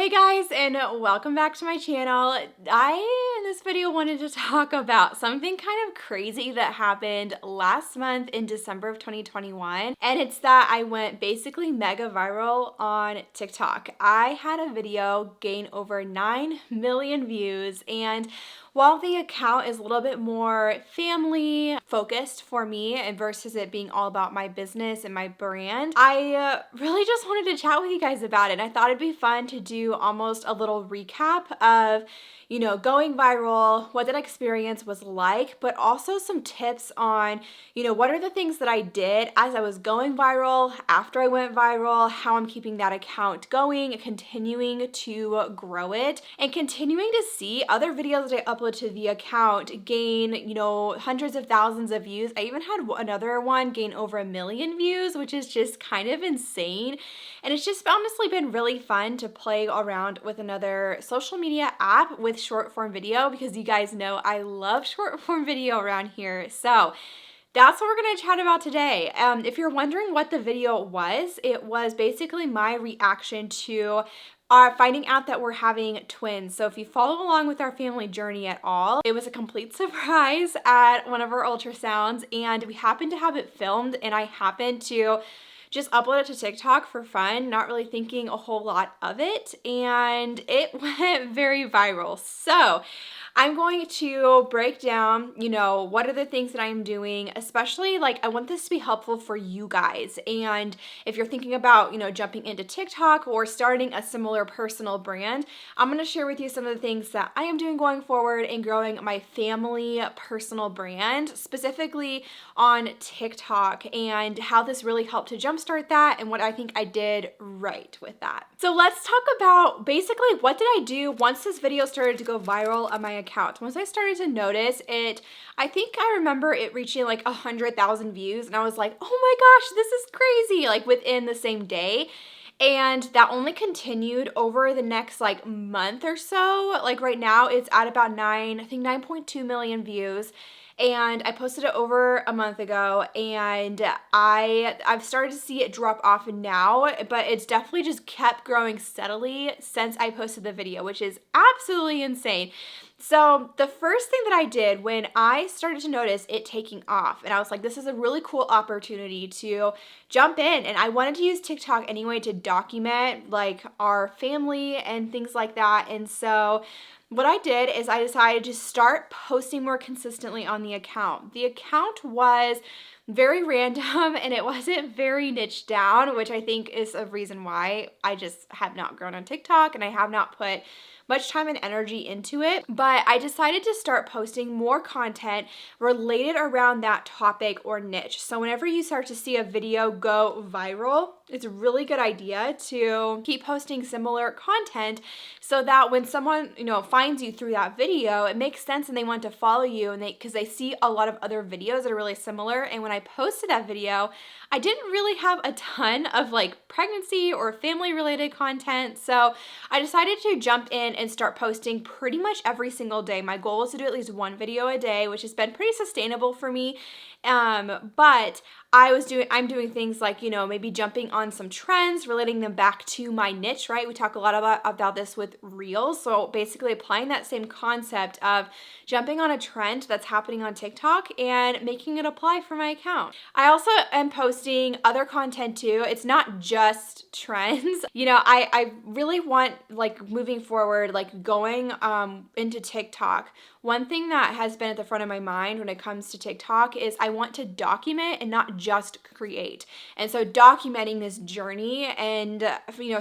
Hey guys, and welcome back to my channel. I, in this video, wanted to talk about something kind of crazy that happened last month in December of 2021. And it's that I went basically mega viral on TikTok. I had a video gain over 9 million views, and while the account is a little bit more family focused for me and versus it being all about my business and my brand, I really just wanted to chat with you guys about it. And I thought it'd be fun to do almost a little recap of, going viral, what that experience was like, but also some tips on, what are the things that I did as I was going viral, after I went viral, how I'm keeping that account going, continuing to grow it, and continuing to see other videos that I upload to the account gain, hundreds of thousands of views. I even had another one gain over 1 million views, which is just kind of insane. And it's just honestly been really fun to play around with another social media app with short form video, because you guys know I love short form video around here. So that's what we're going to chat about today. If you're wondering what the video was, it was basically my reaction to finding out that we're having twins. So if you follow along with our family journey at all, it was a complete surprise at one of our ultrasounds, and we happened to have it filmed, and I happened to just upload it to TikTok for fun, not really thinking a whole lot of it, and it went very viral. So I'm going to break down, what are the things that I'm doing, especially I want this to be helpful for you guys. And if you're thinking about, jumping into TikTok or starting a similar personal brand, I'm going to share with you some of the things that I am doing going forward in growing my family personal brand, specifically on TikTok, and how this really helped to jumpstart that and what I think I did right with that. So let's talk about basically what did I do once this video started to go viral on my account. Once I started to notice it, I think I remember it reaching 100,000 views, and I was like, oh my gosh, this is crazy, within the same day. And that only continued over the next month or so. Right now it's at about 9.2 million views. And I posted it over a month ago, and I've started to see it drop off now, but it's definitely just kept growing steadily since I posted the video, which is absolutely insane. So the first thing that I did when I started to notice it taking off, and I was like, this is a really cool opportunity to jump in, and I wanted to use TikTok anyway to document our family and things like that. And so what I did is I decided to start posting more consistently on the account. The account was very random and it wasn't very niche down, which I think is a reason why I just have not grown on TikTok and I have not put much time and energy into it. But I decided to start posting more content related around that topic or niche. So whenever you start to see a video go viral, it's a really good idea to keep posting similar content so that when someone, finds you through that video, it makes sense and they want to follow you, and because they see a lot of other videos that are really similar. And when I posted that video, I didn't really have a ton of pregnancy or family related content. So I decided to jump in and start posting pretty much every single day. My goal was to do at least one video a day, which has been pretty sustainable for me. But I'm doing things like, maybe jumping on some trends, relating them back to my niche, right? We talk a lot about this with Reels. So basically applying that same concept of jumping on a trend that's happening on TikTok and making it apply for my account. I also am posting other content too. It's not just trends. I really want moving forward, going into TikTok. One thing that has been at the front of my mind when it comes to TikTok is I want to document and not just create. And so documenting this journey, and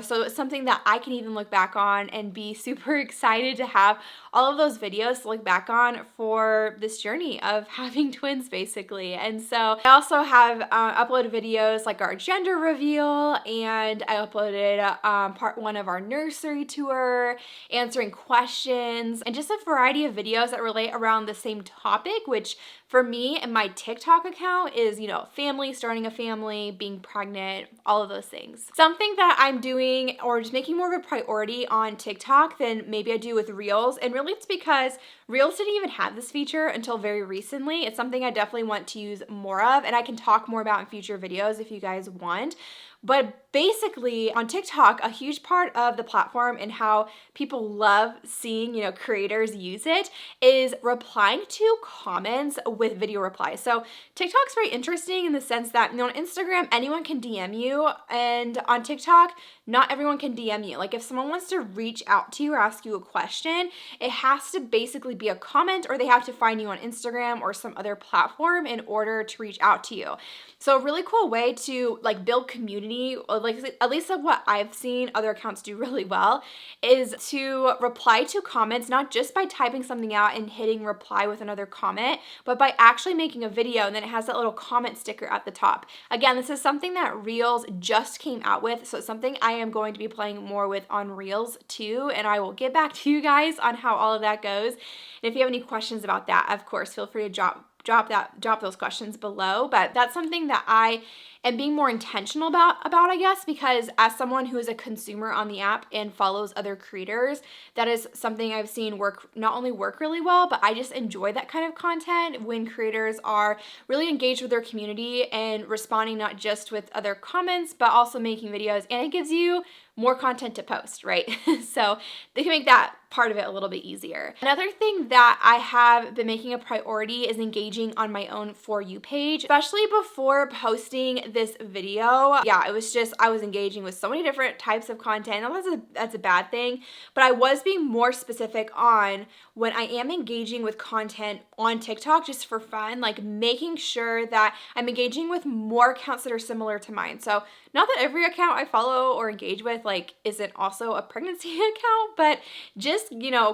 so it's something that I can even look back on and be super excited to have all of those videos to look back on for this journey of having twins basically. And so I also have uploaded videos like our gender reveal, and I uploaded part 1 of our nursery tour, answering questions, and just a variety of videos that relate around the same topic, which for me and my TikTok account is, family, starting a family, being pregnant, all of those things. Something that I'm doing or just making more of a priority on TikTok than maybe I do with Reels, and really it's because Reels didn't even have this feature until very recently. It's something I definitely want to use more of, and I can talk more about in future videos if you guys want. But basically on TikTok, a huge part of the platform and how people love seeing, creators use it is replying to comments with video replies. So TikTok's very interesting in the sense that, on Instagram, anyone can DM you, and on TikTok, not everyone can DM you. Like if someone wants to reach out to you or ask you a question, it has to basically be a comment, or they have to find you on Instagram or some other platform in order to reach out to you. So a really cool way to like build community, like at least of what I've seen other accounts do really well, is to reply to comments, not just by typing something out and hitting reply with another comment, but by actually making a video, and then it has that little comment sticker at the top. Again, this is something that Reels just came out with, so it's something I am going to be playing more with on Reels too, and I will get back to you guys on how all of that goes. And if you have any questions about that, of course, feel free to drop those questions below. But that's something that I am being more intentional about, I guess, because as someone who is a consumer on the app and follows other creators, that is something I've seen not only work really well, but I just enjoy that kind of content when creators are really engaged with their community and responding not just with other comments, but also making videos, and it gives you more content to post, right? So they can make that part of it a little bit easier. Another thing that I have been making a priority is engaging on my own For You page, especially before posting this video. Yeah, it was just, I was engaging with so many different types of content. That's a bad thing, but I was being more specific on when I am engaging with content on TikTok just for fun, like making sure that I'm engaging with more accounts that are similar to mine. So not that every account I follow or engage with like isn't also a pregnancy account, but just,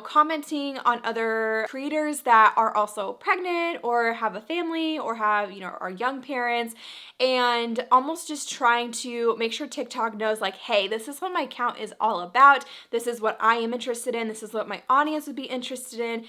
commenting on other creators that are also pregnant or have a family or have, are young parents, and almost just trying to make sure TikTok knows like, hey, this is what my account is all about. This is what I am interested in. This is what my audience would be interested in.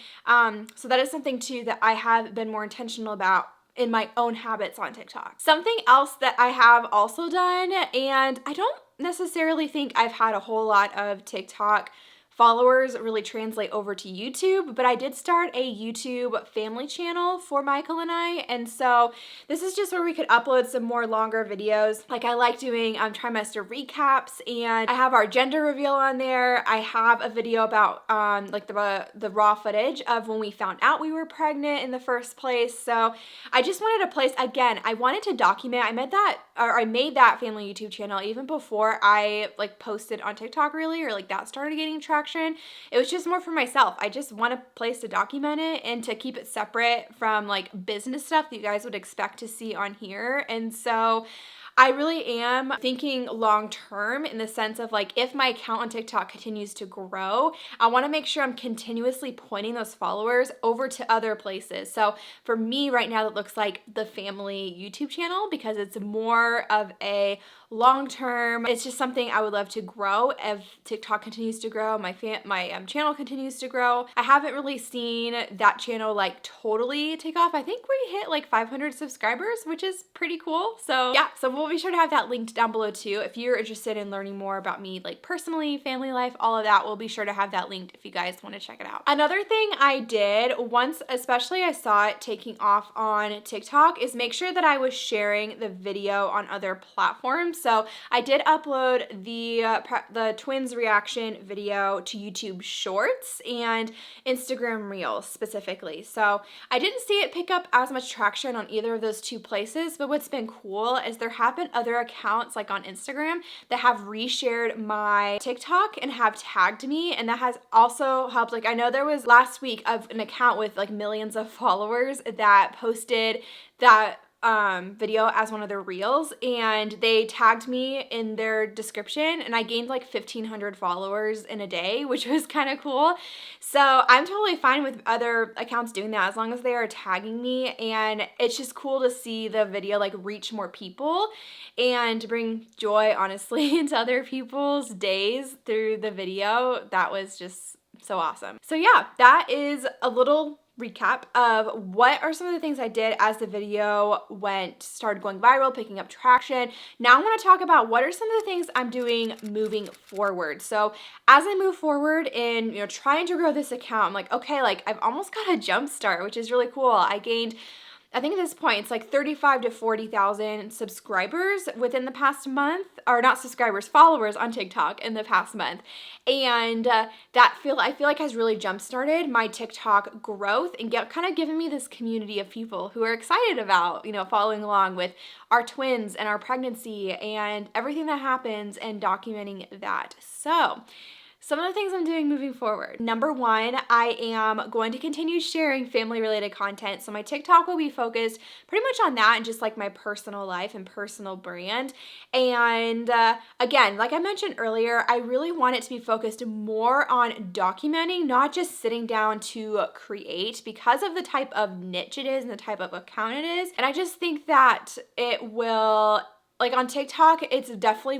So that is something too that I have been more intentional about in my own habits on TikTok. Something else that I have also done, and I don't necessarily think I've had a whole lot of TikTok followers really translate over to YouTube, but I did start a YouTube family channel for Michael and I, and so this is just where we could upload some more longer videos. Like I like doing trimester recaps, and I have our gender reveal on there. I have a video about like the raw footage of when we found out we were pregnant in the first place. So I just wanted a place, again, I wanted to document. I made that family YouTube channel even before I like posted on TikTok really, or like that started getting traction. It was just more for myself. I just want a place to document it and to keep it separate from like business stuff that you guys would expect to see on here. And so I really am thinking long term in the sense of like, if my account on TikTok continues to grow, I want to make sure I'm continuously pointing those followers over to other places. So for me right now, that looks like the family YouTube channel, because it's more of a long term, it's just something I would love to grow if TikTok continues to grow, my channel continues to grow. I haven't really seen that channel like totally take off. I think we hit like 500 subscribers, which is pretty cool. So yeah, so we'll be sure to have that linked down below too. If you're interested in learning more about me, like personally, family life, all of that, we'll be sure to have that linked if you guys want to check it out. Another thing I did once, especially I saw it taking off on TikTok, is make sure that I was sharing the video on other platforms. So I did upload the twins reaction video to YouTube Shorts and Instagram Reels specifically. So I didn't see it pick up as much traction on either of those two places, but what's been cool is there have been other accounts like on Instagram that have reshared my TikTok and have tagged me, and that has also helped. Like I know there was last week of an account with like millions of followers that posted that video as one of their reels, and they tagged me in their description, and I gained like 1,500 followers in a day, which was kind of cool. So I'm totally fine with other accounts doing that as long as they are tagging me, and it's just cool to see the video like reach more people and bring joy, honestly, into other people's days through the video. That was just so awesome. So yeah, that is a little recap of what are some of the things I did as the video started going viral, picking up traction. Now I want to talk about what are some of the things I'm doing moving forward. So as I move forward in, trying to grow this account, I'm like, okay, like I've almost got a jump start, which is really cool. I gained I think at this point it's like 35 to 40,000 subscribers within the past month, or not subscribers, followers on TikTok in the past month. And I feel like has really jump started my TikTok growth and kind of given me this community of people who are excited about, you know, following along with our twins and our pregnancy and everything that happens and documenting that. So some of the things I'm doing moving forward. Number one, I am going to continue sharing family-related content. So my TikTok will be focused pretty much on that and just like my personal life and personal brand. And again, like I mentioned earlier, I really want it to be focused more on documenting, not just sitting down to create, because of the type of niche it is and the type of account it is. And I just think that it will, like on TikTok, it's definitely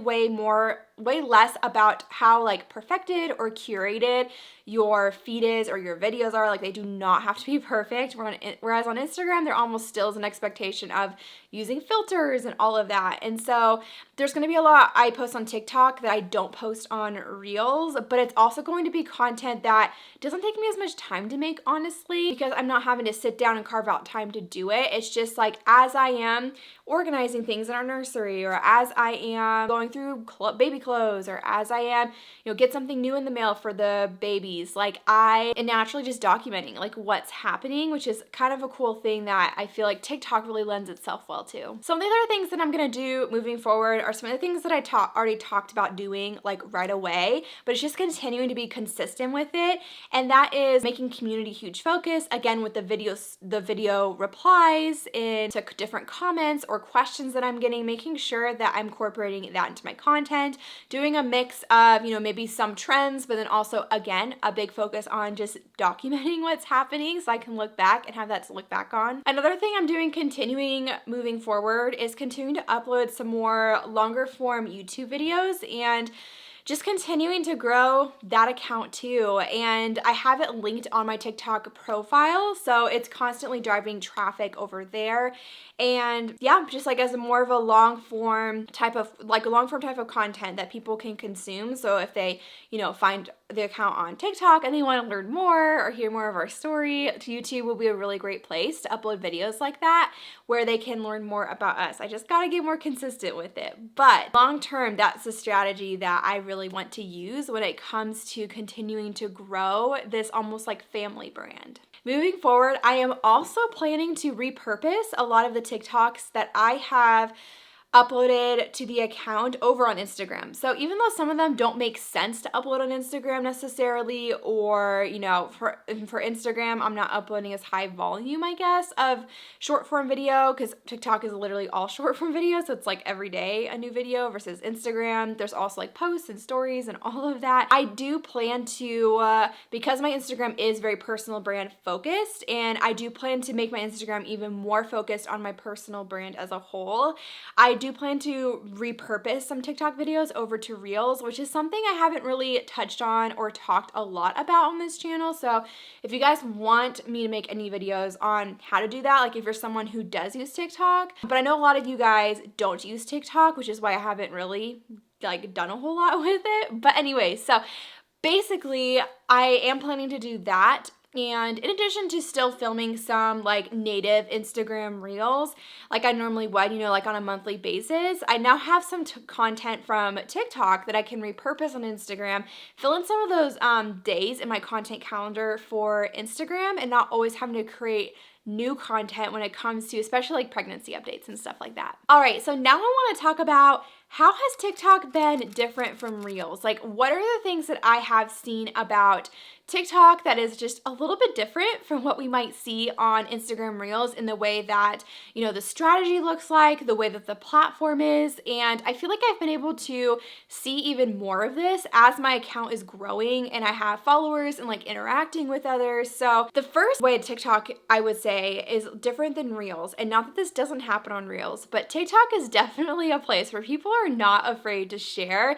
way less about how like perfected or curated your feed is or your videos are. Like they do not have to be perfect. Whereas on Instagram, there almost still is an expectation of using filters and all of that. And so there's going to be a lot I post on TikTok that I don't post on Reels, but it's also going to be content that doesn't take me as much time to make, honestly, because I'm not having to sit down and carve out time to do it. It's just like as I am organizing things in our nursery, or as I am going through baby clothes, or as I am, you know, get something new in the mail for the babies, like I am naturally just documenting like what's happening, which is kind of a cool thing that I feel like TikTok really lends itself well to. Some of the other things that I'm gonna do moving forward are some of the things that I already talked about doing like right away, but it's just continuing to be consistent with it. And that is making community huge focus, again, with the video replies into different comments or questions that I'm getting, making sure that I'm incorporating that into my content, doing a mix of, you know, maybe some trends, but then also, again, a big focus on just documenting what's happening so I can look back and have that to look back on. Another thing I'm doing continuing moving forward is continuing to upload some more longer form YouTube videos and just continuing to grow that account too. And I have it linked on my TikTok profile, so it's constantly driving traffic over there. And yeah, just like as a more of a long form type of content that people can consume. So if they, you know, find the account on TikTok and they want to learn more or hear more of our story, YouTube will be a really great place to upload videos like that where they can learn more about us. I just gotta get more consistent with it. But long term, that's the strategy that I really want to use when it comes to continuing to grow this almost like family brand. Moving forward, I am also planning to repurpose a lot of the TikToks that I have uploaded to the account over on Instagram. So even though some of them don't make sense to upload on Instagram necessarily, or, you know, for Instagram, I'm not uploading as high volume, I guess, of short form video, because TikTok is literally all short form video. So it's like every day a new video versus Instagram. There's also like posts and stories and all of that. I do plan to, because my Instagram is very personal brand focused, and I do plan to make my Instagram even more focused on my personal brand as a whole, I do plan to repurpose some TikTok videos over to Reels, which is something I haven't really touched on or talked a lot about on this channel. So if you guys want me to make any videos on how to do that, like if you're someone who does use TikTok, but I know a lot of you guys don't use TikTok, which is why I haven't really like done a whole lot with it. But anyway, so basically I am planning to do that. And in addition to still filming some like native Instagram reels, like I normally would, you know, like on a monthly basis, I now have some content from TikTok that I can repurpose on Instagram, fill in some of those days in my content calendar for Instagram, and not always having to create new content when it comes to especially like pregnancy updates and stuff like that. All right, so now I want to talk about how has TikTok been different from Reels? Like, what are the things that I have seen about TikTok that is just a little bit different from what we might see on Instagram Reels in the way that, you know, the strategy looks like, the way that the platform is. And I feel like I've been able to see even more of this as my account is growing and I have followers and like interacting with others. So the first way TikTok, I would say, is different than Reels. And not that this doesn't happen on Reels, but TikTok is definitely a place where people are not afraid to share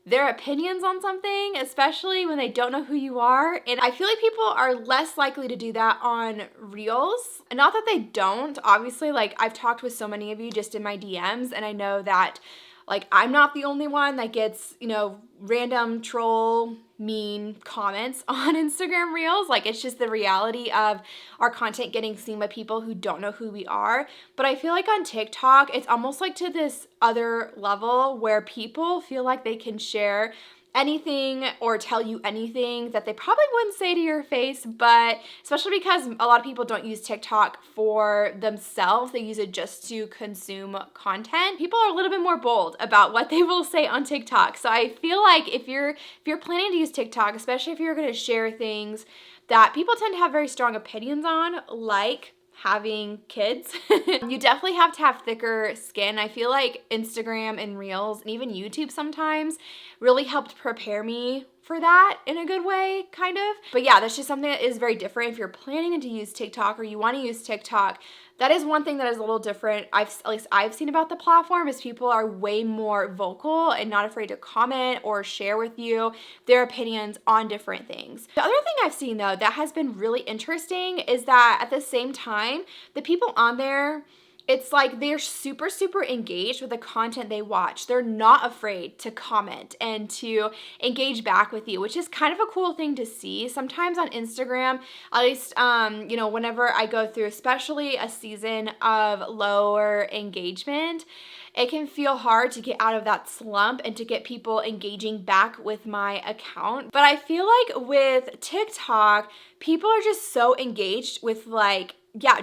their opinions on something, especially when they don't know who you are. And I feel like people are less likely to do that on Reels. And not that they don't, obviously, like I've talked with so many of you just in my DMs, and I know that like I'm not the only one that gets, you know, random troll mean comments on Instagram Reels. Like, it's just the reality of our content getting seen by people who don't know who we are. But I feel like on TikTok, it's almost like to this other level where people feel like they can share anything or tell you anything that they probably wouldn't say to your face, but especially because a lot of people don't use TikTok for themselves, they use it just to consume content. People are a little bit more bold about what they will say on TikTok. So I feel like if you're planning to use TikTok, especially if you're going to share things that people tend to have very strong opinions on, like having kids, you definitely have to have thicker skin. I feel like Instagram and Reels and even YouTube sometimes really helped prepare me for that in a good way, kind of. But yeah, that's just something that is very different. If you're planning to use TikTok or you want to use TikTok, that is one thing that is a little different. At least I've seen about the platform is people are way more vocal and not afraid to comment or share with you their opinions on different things. The other thing I've seen though that has been really interesting is that at the same time, the people on there, it's like they're super, super engaged with the content they watch. They're not afraid to comment and to engage back with you, which is kind of a cool thing to see. Sometimes on Instagram, at least, you know, whenever I go through, especially a season of lower engagement, it can feel hard to get out of that slump and to get people engaging back with my account. But I feel like with TikTok, people are just so engaged with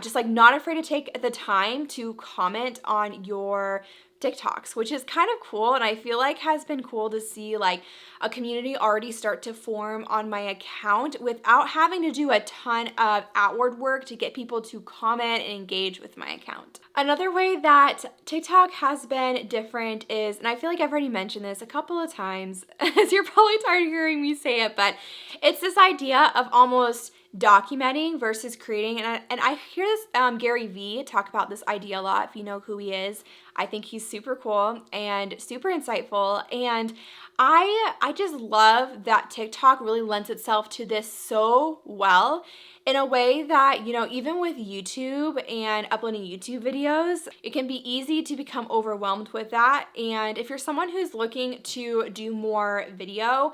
just like not afraid to take the time to comment on your TikToks, which is kind of cool. And I feel like has been cool to see like a community already start to form on my account without having to do a ton of outward work to get people to comment and engage with my account. Another way that TikTok has been different is, and I feel like I've already mentioned this a couple of times, as you're probably tired of hearing me say it, but it's this idea of almost documenting versus creating. And I hear this Gary Vee talk about this idea a lot. If you know who he is, I think he's super cool and super insightful. And I just love that TikTok really lends itself to this so well in a way that, you know, even with YouTube and uploading YouTube videos, it can be easy to become overwhelmed with that. And if you're someone who's looking to do more video,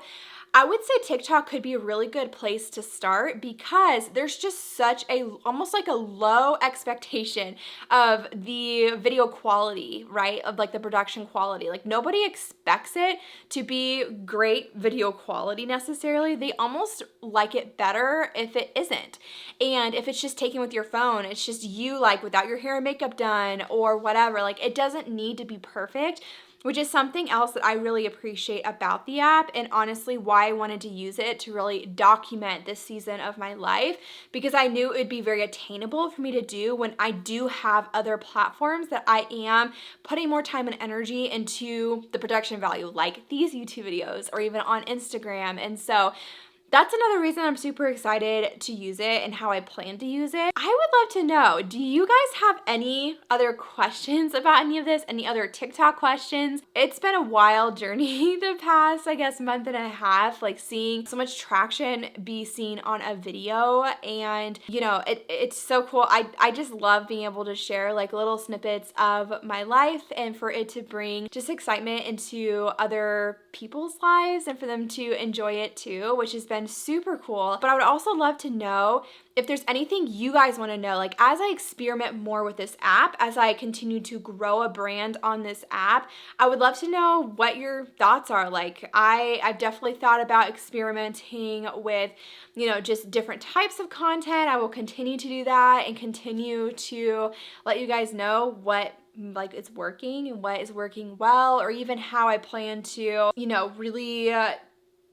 I would say TikTok could be a really good place to start because there's just such a, almost like a low expectation of the video quality, right? Of like the production quality. Like nobody expects it to be great video quality necessarily. They almost like it better if it isn't. And if it's just taken with your phone, it's just you like without your hair and makeup done or whatever. Like it doesn't need to be perfect, which is something else that I really appreciate about the app and honestly why I wanted to use it to really document this season of my life, because I knew it would be very attainable for me to do when I do have other platforms that I am putting more time and energy into the production value, like these YouTube videos or even on Instagram. And so that's another reason I'm super excited to use it and how I plan to use it. I would love to know, do you guys have any other questions about any of this? Any other TikTok questions? It's been a wild journey the past, I guess, month and a half, like seeing so much traction be seen on a video. And, you know, it's so cool. I just love being able to share like little snippets of my life and for it to bring just excitement into other people's lives and for them to enjoy it too, which has been super cool. But I would also love to know if there's anything you guys want to know, like as I experiment more with this app, as I continue to grow a brand on this app, I would love to know what your thoughts are. Like I've definitely thought about experimenting with, you know, just different types of content. I will continue to do that and continue to let you guys know what like it's working and what is working well, or even how I plan to, you know, really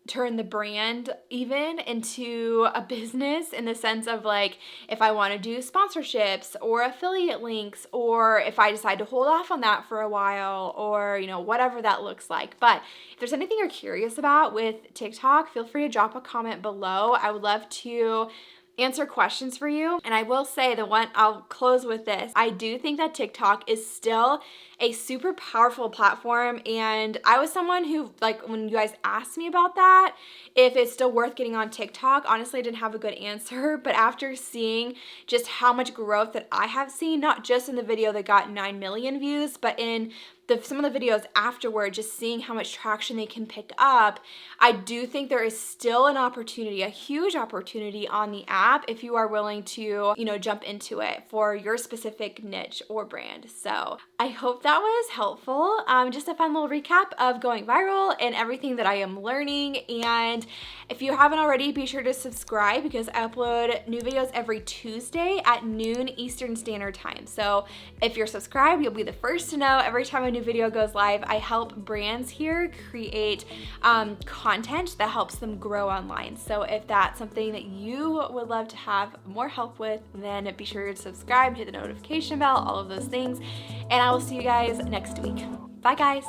turn the brand even into a business in the sense of like if I want to do sponsorships or affiliate links, or if I decide to hold off on that for a while, or you know, whatever that looks like. But if there's anything you're curious about with TikTok, feel free to drop a comment below. I would love to answer questions for you. And I will say, the one, I'll close with this, I do think that TikTok is still a super powerful platform. And I was someone who, like, when you guys asked me about that, if it's still worth getting on TikTok, honestly, I didn't have a good answer. But after seeing just how much growth that I have seen, not just in the video that got 9 million views, but in some of the videos afterward, just seeing how much traction they can pick up, I do think there is still an opportunity, a huge opportunity on the app if you are willing to, you know, jump into it for your specific niche or brand. So I hope that was helpful. Just a fun little recap of going viral and everything that I am learning. And if you haven't already, be sure to subscribe because I upload new videos every Tuesday at noon Eastern Standard Time. So if you're subscribed, you'll be the first to know every time a new video goes live. I help brands here create content that helps them grow online. So if that's something that you would love to have more help with, then be sure to subscribe, hit the notification bell, all of those things. And I will see you guys next week. Bye guys.